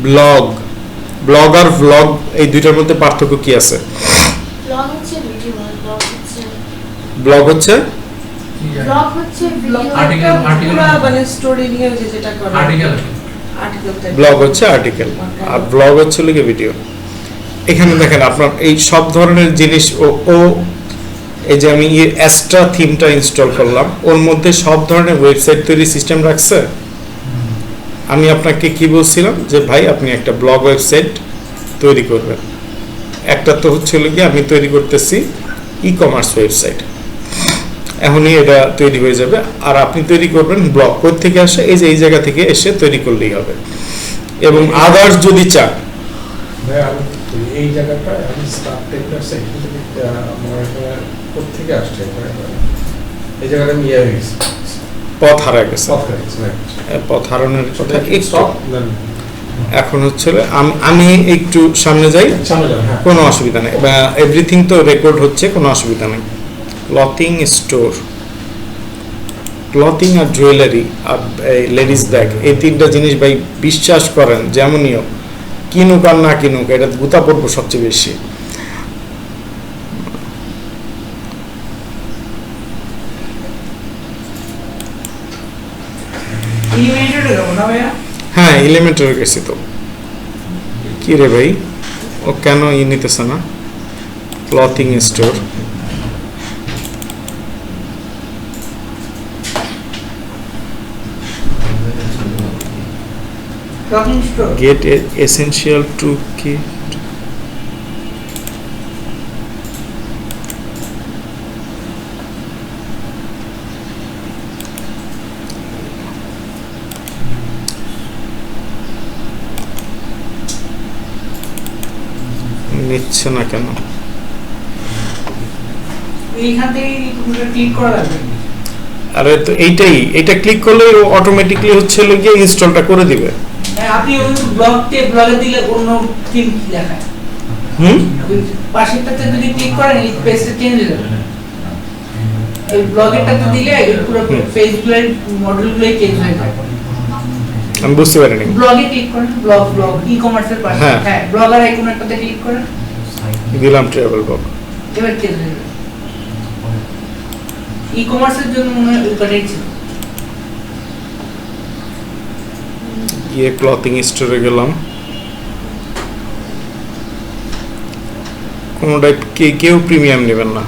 blog, blog আর ভ্লগ, এই দুইটার মধ্যে পার্থক্য কি আছে? ব্লগ হচ্ছে ভিডিও, ব্লগ হচ্ছে ব্লগ হচ্ছে ব্লগ হচ্ছে ভিডিও, Article, article. পুরো মানে স্টোরি নিয়ে যে যেটা করে আর্টিকেল আর্টিকেল টাইপ। ব্লগ হচ্ছে আর্টিকেল, আর ব্লগ হচ্ছে লিখে ভিডিও। এখানে দেখেন আপনার এই সব ধরনের জিনিস ও এই যে আমি এক্সট্রা থিমটা ইনস্টল করলাম, ওর মধ্যে সব ধরনের ওয়েবসাইট তৈরি সিস্টেম রাখছে। আমি আপনাকে কি বলছিলাম যে ভাই আপনি একটা ব্লগ ওয়েবসাইট তৈরি করবেন, একটা তো হচ্ছে গিয়ে আমি তৈরি করতেছি ই কমার্স ওয়েবসাইট, এখনই এটা তৈরি হয়ে যাবে। আর আপনি তৈরি করবেন ব্লগ, কোথ থেকে আসে, এই যে এই জায়গা থেকে এসে তৈরি করলেই হবে। এবং আদার্স যদি চান, ভাই আমি এই জায়গাটায় আমি স্টার্ট টেমপ্লেট সেকশন থেকে আমার কোথেকে আসছে এই জায়গাটা আমি ইয়ে হয়ে গেছি, পথ হারা গেছে, সফট হয়ে গেছে পথ হারানোর কথা একটু। স্টপ দেন এখন হচ্ছে আমি একটু সামনে যাই, সামনে যান। হ্যাঁ, কোনো অসুবিধা নেই, এভরিথিং তো রেকর্ড হচ্ছে, কোনো অসুবিধা নেই। ক্লথিং স্টোর, ক্লথিং আর জুয়েলারি আর লেডিস ব্যাগ, এই তিনটা জিনিস ভাই বিশ্বাস করেন যেমনই হোক, কিনুক আর না কিনুক, এটা গুতা পড়বো সবচেয়ে বেশি। ইলিমিনেটরে যাবো না ভাইয়া? হ্যাঁ এলিমেন্টারে গেছি তো, কি রে ভাই ও কেন নিতেছে না? Clothing store, Clothing store. Get essential to kit. নিচ্ছে না কেন? এইখান থেকে ক্লিক করা লাগবে। আরে তো এইটা ক্লিক করলে অটোমেটিক্যালি হচ্ছে গিয়ে ইনস্টলটা করে দিবে। হ্যাঁ, আপনি ওই ব্লগে দিলে অন্য থিম দেখায়। ওই পাশেরটাতে যদি ক্লিক করেন এই পেজটা চেঞ্জ হয়ে যাবে। এই ব্লগেরটাতে দিলে পুরো পেজগুলোর মডেলগুলোই চেঞ্জ হয়ে যায়। আমি বুঝতে পারিনি। ব্লগে ক্লিক করেন, ব্লগ ই-কমার্সের পাশে। হ্যাঁ, ব্লগার আইকনটাতে ক্লিক করেন। দিলাম ট্রাভেল ব্লগ। এবার চেঞ্জ হয়ে যাবে। ই-কমার্সের জন্য মনে হয় ওটাই ছিল। গিয়ে ক্লথিং স্টোরে গেলাম। কোনোটাই কেউ প্রিমিয়াম নেবেন না।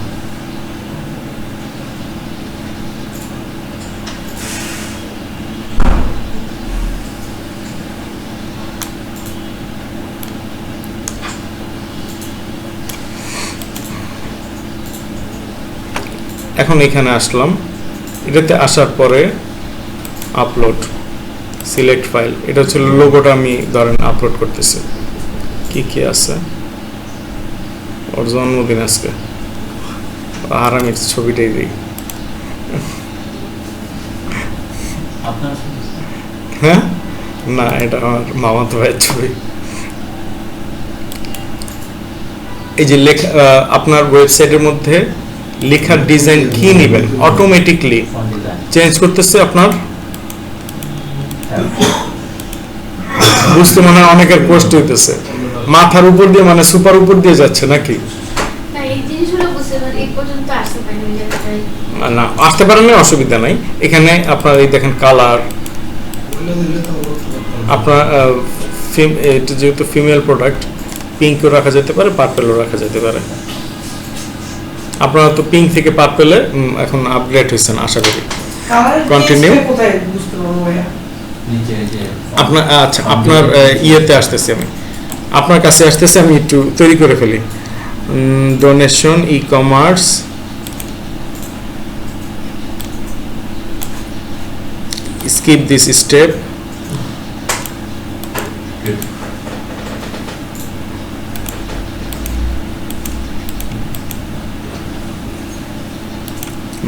এখন এখানে আসলাম, এটাতে আসার পরে আপলোড সিলেক্ট ফাইল, এটা হচ্ছে লোগোটা আমি ধরেন আপলোড করতেছি। কি কি আছে? ওর জন্মদিন আজকে, আর আমি ছবিটাই দিই। হ্যাঁ, না এটা আমার মামাতো ভাইয়ের ছবি। এই যে লেখা, আপনার ওয়েবসাইটের মধ্যে লেখার ডিজাইন কি নেবেন অটোমেটিকলি চেঞ্জ করতেছে আপনার। বুঝতে মানে অনেকের কষ্ট হইতেছে, মাথার উপর দিয়ে মানে সুপার উপর দিয়ে যাচ্ছে নাকি? না, এই জিনিসগুলো বুঝতে পারি, এই পর্যন্ত আসতে পারিনি জায়গাটায়। না, আসতে পারেন না, অসুবিধা নাই। এখানে আপনার এই দেখেন কালার, আপনার এটা যেহেতু ফিমেল প্রোডাক্ট, পিঙ্কও রাখা যেতে পারে, পার্পেলও রাখা যেতে পারে। আপনারা তো পিঙ্ক থেকে পার্পেলে এখন আপগ্রেড হয়েছেন আশা করি। কন্টিনিউ। কোথায় বুঝতে পারবো ভাইয়া? আপনার আচ্ছা, আপনার ইয়েতে আসতেছি আমি, আপনার কাছে আসতেছি, আমি একটু তৈরি করে ফেলি। Donation, e commerce, skip this step,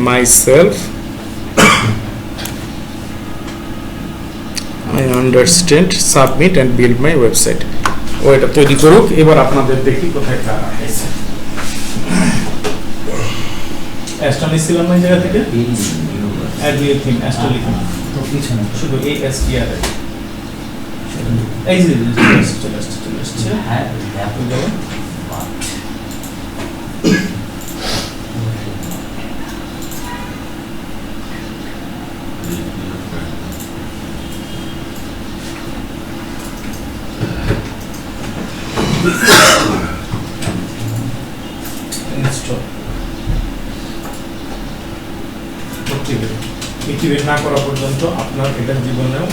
myself, I understand, submit and build my website. ও এটা তৈরি করুক, এবার আপনাদের দেখি কোথায় কারা আছে। অ্যাস্ট্রা নিছিলাম এই জায়গা থেকে, অ্যাড নিউ থিম অ্যাস্ট্রা লিখুন তো পিছনে শুধু এই এসটিআর এই যে চলে আসছে। হ্যাঁ, আপনি যাবেন অ্যাক্টিভেট না করা পর্যন্ত আপনার এটা জীবনেও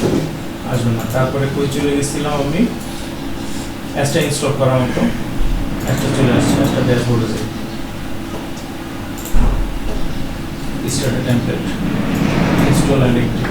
আসবে না। তারপরে কই চলে গেছিলাম আমি, অ্যাস্ট্রা ইনস্টল করার মতো অ্যাস্ট্রা চলে আসছে। অ্যাস্ট্রা ড্যাশবোর্ডে যাই, start a template, install and active.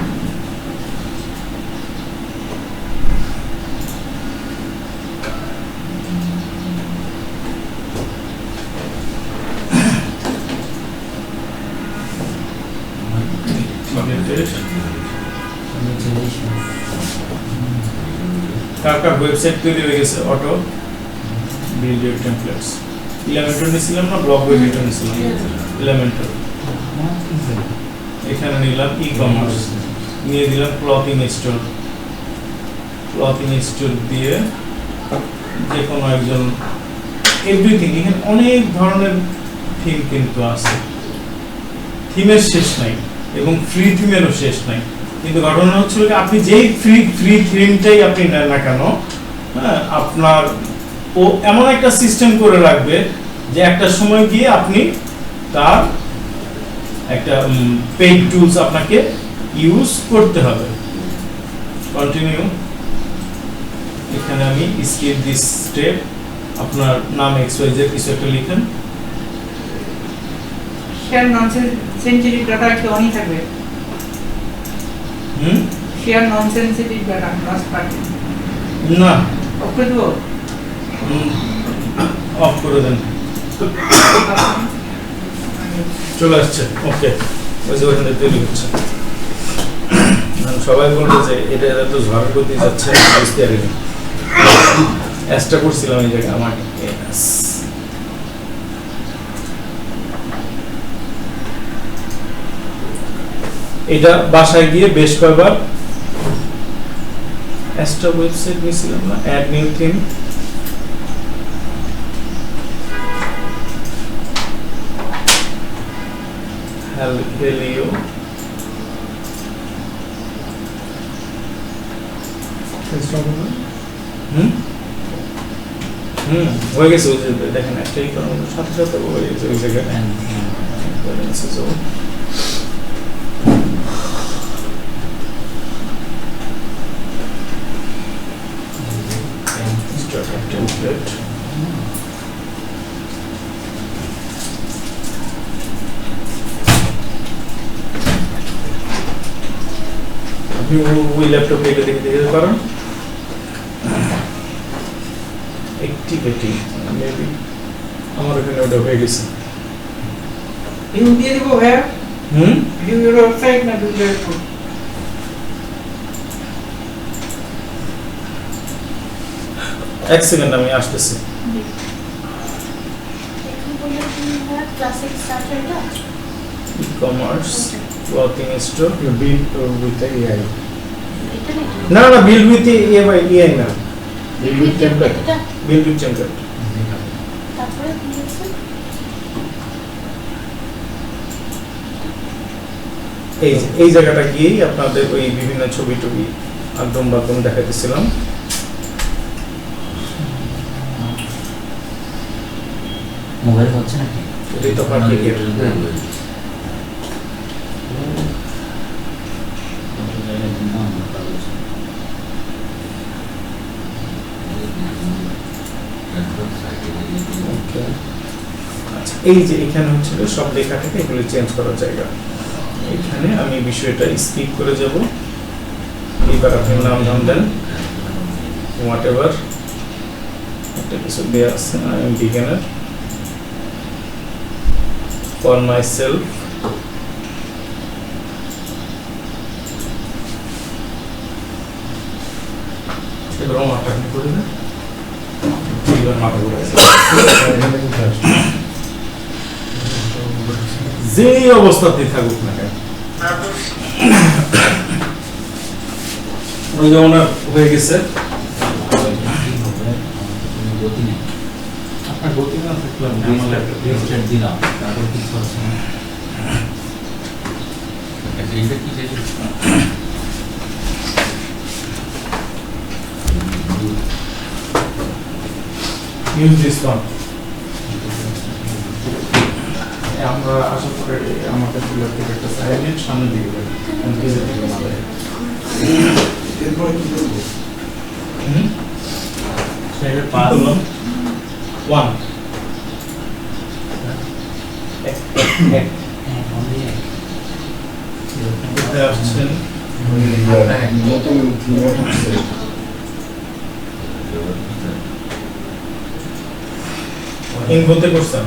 কার ওয়েবসাইট তৈরি হয়ে গেছে? Auto build your templates. Elementor নিছিলাম না, ব্লগ ওয়েব এটা নিছিলাম এলিমেন্টর। এখানে নিলাম ই কমার্স, নিয়ে দিলাম ক্লথিং স্টোর। ক্লথিং স্টোর দিয়ে যে কোনো একজন, এভরিথিং। এখানে অনেক ধরনের থিম কিন্তু আছে, থিমের শেষ নাই এবং ফ্রি থিমেরও শেষ নাই। কিন্তু ঘটনা হচ্ছিল যে আপনি যেই ফ্রি থিমটাই আপনি নেন না কেন, হ্যাঁ, আপনার ও এমন একটা সিস্টেম করে রাখবে যে একটা সময় গিয়ে আপনি তার একটা পেইড টুলস আপনাকে ইউজ করতে হবে। কন্টিনিউ। এখানে আমি স্কিপ দিস স্টেপ, আপনার নাম XYZ কিছু একটা লিখেন। শেয়ার নন সেনসিটিভ ডাটা কি অনই থাকবে? শেয়ার নন সেনসিটিভ ডাটা লাস্ট পার্ট না, অফ করে দেবো। অফ করে দেন। চলে আসছে, ওকে। ওই যে ওখানে তৈরি হচ্ছে। সবাই বলবে যে এটা এত ঝড়ের গতি যাচ্ছে, বুঝতে পারিনি। অ্যাসটা করছিলাম এই জায়গায় আমাকে। এটা বাসায় গিয়ে বেশ কয়েকবার অ্যাস্ট্রা ওয়েবসাইট নিয়েছিলাম না, অ্যাড নিউ থিম, হেলিও, হয়ে গেছে। ওই যে দেখেন একটাই কারণ সাথে সাথে হয়ে গেছে ওই জায়গায়। template. আপনি ওই ল্যাপটপে এটা দেখে দেখতে পারেন। অ্যাক্টিভিটি মেবি আমার এখানে ওটা হয়ে গেছে। লিংক দিয়ে দিব ভাইয়া। ভিউ ওয়েবসাইট না ভিউ ল্যাপটপ। এক সেকেন্ড আমি আসতেছি। ক্লাসিক স্টার্টারটা e-commerce clothing store build with AI, না না বিল্ড উইথ এআই না, build with template, build with template. তারপরে কি আছে? এই জায়গাটা গিয়েই আপনাদের ওই বিভিন্ন ছবি টবি একদম বাদম দেখাতেছিলাম। মোবাইল হচ্ছে নাকি? এটাই তো পাবলিকের। আচ্ছা, এই যে এখানে হচ্ছে সব লেখা থেকে এগুলো চেঞ্জ করার জায়গা। এখানে আমি বিষয়টা স্কিপ করে যাব। এবার আপনি নাম দেন হোয়াট এভার, একটা কিছু দেওয়া আছে, I am beginner for myself, এবার মাথা করে দেন, এবার মাথা করে যেই অবস্থাতে থাকুক না কেন, ওই যে ওনার হয়ে গেছে। গতি নেই, আপনার গতি না থাকলে রিস্টার্ট দিলাম তারপর কিছু হচ্ছে না। এইটা কি use this one. আমরা আশা করি আমার কাছে ল্যাপটপ একটা সাইলেন্ট সামনে দিকে দেবেন, এনকেজে দিকে না দেয়। এরপরে কি করব? সেটা পাস হলো 1 কোথায় আসছেন? নতুন ক্লিয়ার হচ্ছে। ইনগোতে করছেন?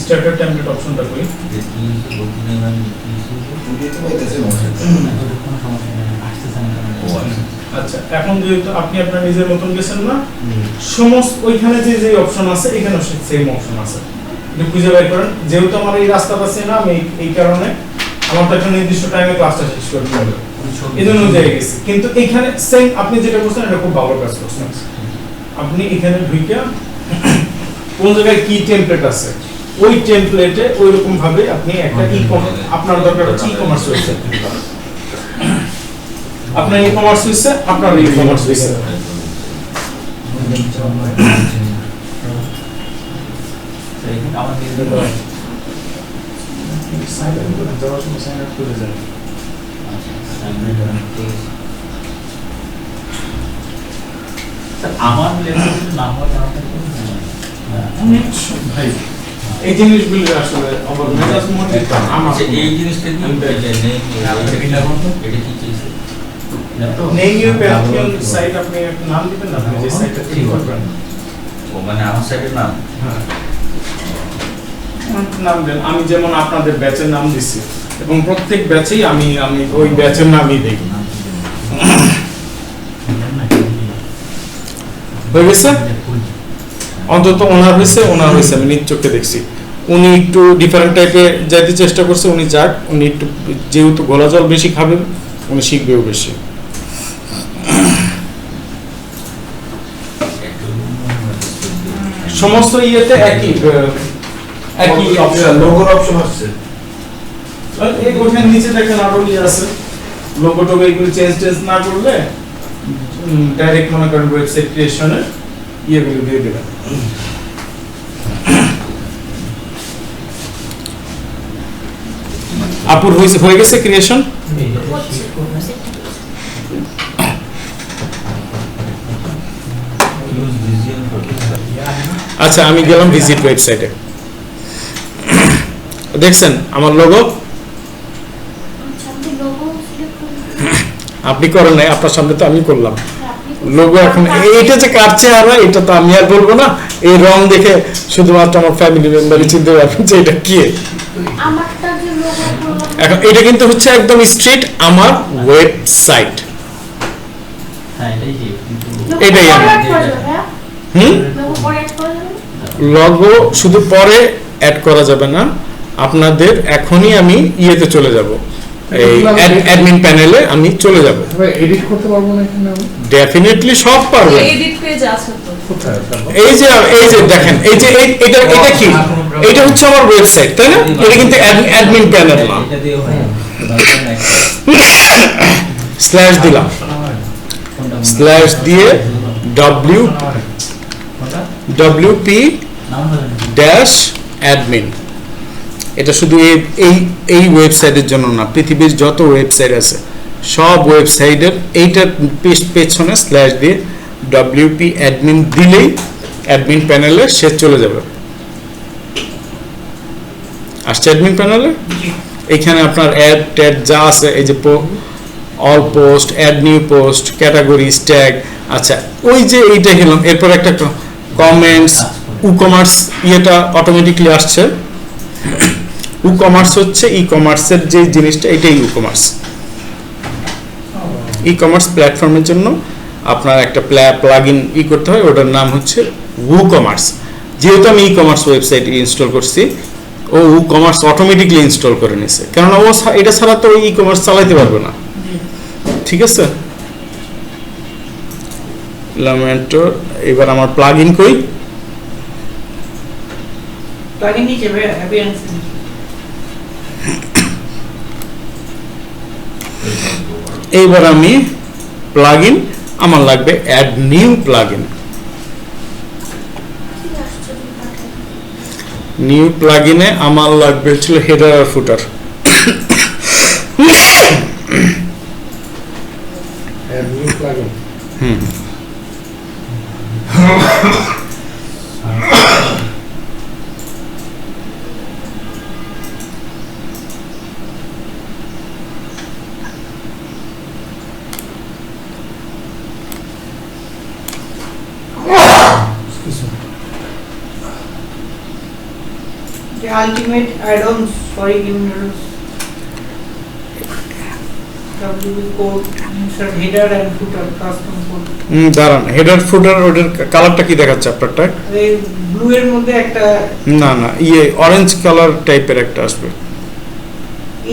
স্টার্টার টেমপ্লেট অপশনটা কই? গতি নেই মানে ভিডিও তো পাইতেছে না। কোনো সমস্যা নেই, আসতেছে না কারণ আচ্ছা, এখন যেহেতু আপনি আপনার নিজের মতন গেছেন না, সমস্ত ওইখানে যে যে অপশন আছে এখানেও সেম অপশন আছে, এটা খুঁজে বের করেন। যেহেতু আমার এই রাস্তাটা চেনা, আমি এই কারণে আমার তো একটা নির্দিষ্ট টাইমে ক্লাসটা শেষ করতে হবে, এই জন্য যাই গেছি। কিন্তু এখানে সেম আপনি যেটা করছেন এটা খুব ভালো কাজ করছেন। আপনি এখানে ঢুকে কোন জায়গায় কি টেমপ্লেট আছে ওই টেমপ্লেটে ওই রকম ভাবে আপনি একটা আপনার দরকার হচ্ছে ই-কমার্স ওয়েবসাইট, আপনার ই-কমার্স হইছে, আপনার ই-কমার্স হইছে। আমার নিজের যাওয়ার সময় সাইন আপ করে যায়। আমার লেভেলের নাম হয় আমাদের ভাই এই জিনিসগুলো আসলে আমার মেজাজ মনে আমার এই জিনিসটা কি এটা কি চেয়েছে নেই ইউ প্যাথিয়ন সাইট আপনি একটা নাম দিবেন না, আপনি যে সাইটটা ঠিক করবেন ও মানে আমার সাইডের নাম হ্যাঁ নাম দেন। আমি যেমন আপনাদের ব্যাচের নাম দিছি এবং প্রত্যেক ব্যাচেই আমি আমি ওই ব্যাচের নামই দেই। হয়ে গেছে? অন্তত ওনার হয়েছে আমি নিজ চোখে দেখছি। উনি একটু ডিফারেন্ট টাইপে যাইতে চেষ্টা করছে, উনি যাক, উনি একটু যেহেতু গোলা জল বেশি খাবেন উনি শিখবেও বেশি। সমস্ত ইয়েতে একই অপশন, লোগোর অপশন আসছে। এই ওখানে নিচে দেখেন আরো ইয়ে আছে, লোগো টোগো এগুলো চেঞ্জ না করলে ডাইরেক্ট মনে করেন ওয়েবসাইট ক্রিয়েশনের ইয়েগুলো দিয়ে দেবেন। আপুর হয়ে গেছে ক্রিয়েশন? আচ্ছা আমি গেলাম ভিজিট ওয়েবসাইটে, দেখছেন আমার লোগো? আপনি করেন নাই, আপনার সামনে তো আমি করলাম লোগো। এখন এইটা যে কাটছে আর এটা তো আমি আর বলবো না, এই রং দেখে শুধুমাত্র আমার ফ্যামিলি মেম্বারই চিনতে পারবেন যে এটা কি। এখন এটা কিন্তু হচ্ছে একদম স্ট্রেট আমার ওয়েবসাইট। হ্যাঁ এটাই আমি লোগো শুধু পরে অ্যাড করা যাবে না, আপনাদের এখনই আমি ইয়েতে চলে যাব, এই অ্যাডমিন প্যানেলে আমি চলে যাব। এডিট করতে পারবো না এখানে আমি? ডেফিনেটলি সব পারবেন। এডিট পেজ আছে তো কোথায়? এই যে দেখেন, এই যে এটা কি, এটা হচ্ছে আমার ওয়েবসাইট, তাই না? এটা কিন্তু অ্যাডমিন প্যানেল না। এটা দিয়ে হয় স্ল্যাশ দিলাম, স্ল্যাশ দিয়ে wp ড্যাশ অ্যাডমিন। এটা শুধু এই ওয়েবসাইটের জন্য না, পৃথিবীর যত ওয়েবসাইট আছে সব ওয়েবসাইটের এইটার পেছনে স্ল্যাশ দিয়ে wp অ্যাডমিন দিলেই অ্যাডমিন প্যানেলে সে চলে যাবে। আসছে অ্যাডমিন প্যানেলে, এখানে আপনার অ্যাড ট্যাগ যা আছে, এই যে all post, add new post, categories, tag. আচ্ছা ওই যে এইটা গেলাম, এরপর একটা কমেন্টস, ই-কমার্স ইয়েটা অটোমেটিকলি আসছে। ই-কমার্স হচ্ছে ই-কমার্সের যে জিনিসটা, এটাই ই-কমার্স। ই-কমার্স প্ল্যাটফর্মের জন্য আপনার একটা প্লাগইন করতে হয়, ওটার নাম হচ্ছে WooCommerce। যেহেতু আমি ই-কমার্স ওয়েবসাইট ইনস্টল করছি, ও WooCommerce অটোমেটিকলি ইনস্টল করে নিছে, কারণ ও এটা ছাড়া তো ই-কমার্স চালাতে পারবে না। ঠিক আছে, ইলামেন্টর। এবার আমার প্লাগইন কই, প্লাগইন নিচে ভাই অ্যাপিয়ারেন্স এইবার আমি প্লাগইন, আমার লাগবে অ্যাড নিউ প্লাগইন। নিউ প্লাগইনে আমার লাগবে ছিল হেডার আর footer. New plugin. The ultimate add-ons for e-commerce. WP code, insert header and footer, custom code. দাঁড়ান, হেডার ফুটার ওটার কালারটা কি দেখাচ্ছে আপনারটা? এই ব্লু এর মধ্যে একটা না ইয়ে অরেঞ্জ কালার টাইপের একটা আসবে।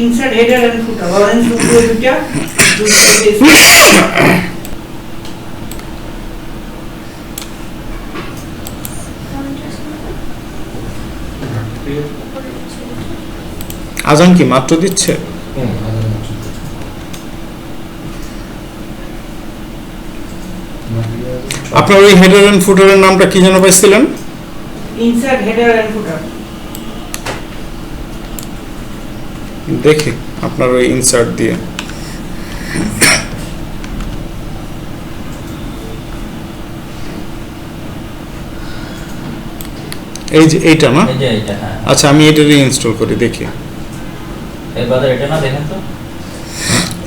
Insert header and footer, orange blue দুইটা আজান কি মাত্র দিচ্ছে? আপনার ওই হেডার এন্ড ফুটারের নামটা কি যেন পাইছিলেন? ইনসার্ট হেডার এন্ড ফুটার। দেখি আপনার ওই ইনসার্ট দিয়ে এই যে এইটা না, এই যে এটা, হ্যাঁ আচ্ছা আমি এটা ইনস্টল করি দেখি। এর বাদে এটা না, দেখেন তো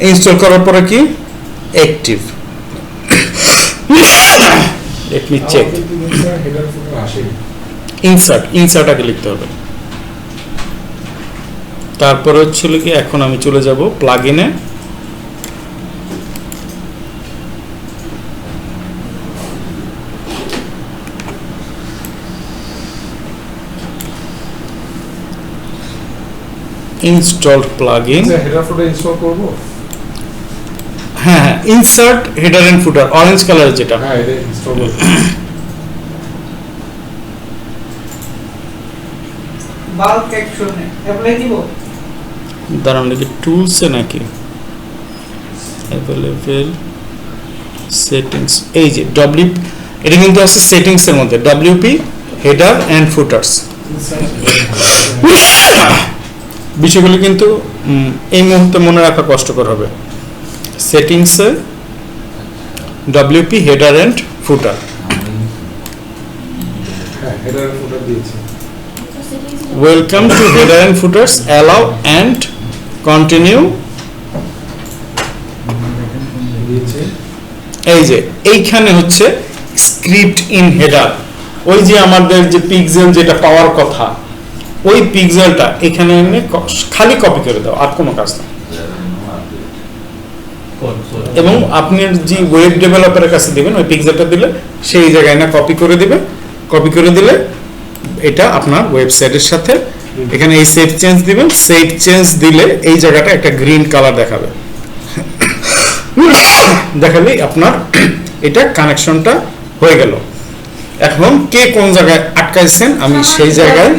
ইনস্টল করার পরে কি active, let me check. Header footer আসে ইনসার্ট আগে লিখতে হবে, তারপরে হচ্ছিল কি এখন আমি চলে যাব প্লাগইনে, installed plugin. Header footer install করব। হ্যাঁ হ্যাঁ, insert header and footer orange colour যেটা, হ্যাঁ এটা ইনস্টল করব। বাল্ক অ্যাকশনে অ্যাপ্লাই দিব। দাঁড়ান দেখি টুলসে নাকি অ্যাভেলেবল সেটিংস, এই যে ডব্লিউ, এটা কিন্তু আছে সেটিংস এর মধ্যে, ডব্লিউপি হেডার এন্ড ফুটার্স। বিষয়গুলো কিন্তু এই মুহূর্তে মনে রাখা কষ্টকর হবে। সেটিংসে ডব্লিউপি হেডার এন্ড ফুটার, হ্যাঁ হেডার ফুটার দিয়েছি। Welcome to header and footers, allow and continue. দিয়েছি। এই যে এইখানে হচ্ছে স্ক্রিপ্ট ইন হেডার, ওই যে আমাদের যে পিক্সেল যেটা পাওয়ার কথা, ওই পিক্সেলটা এখানে এনে খালি কপি করে দাও, আর কোনো কাজ না। এবং আপনি যে ওয়েব ডেভেলপারের কাছে দিবেন, ওই পিক্সেলটা দিলে সেই জায়গায় না কপি করে দিবে, কপি করে দিলে এটা আপনার ওয়েবসাইটের সাথে এখানে এই সেভ চেঞ্জ দিবেন, সেভ চেঞ্জ দিলে এই জায়গাটা একটা গ্রিন কালার দেখাবে, দেখালে আপনার এটা কানেকশনটা হয়ে গেল। এখন কে কোন জায়গায় আটকাইছেন আমি সেই জায়গায়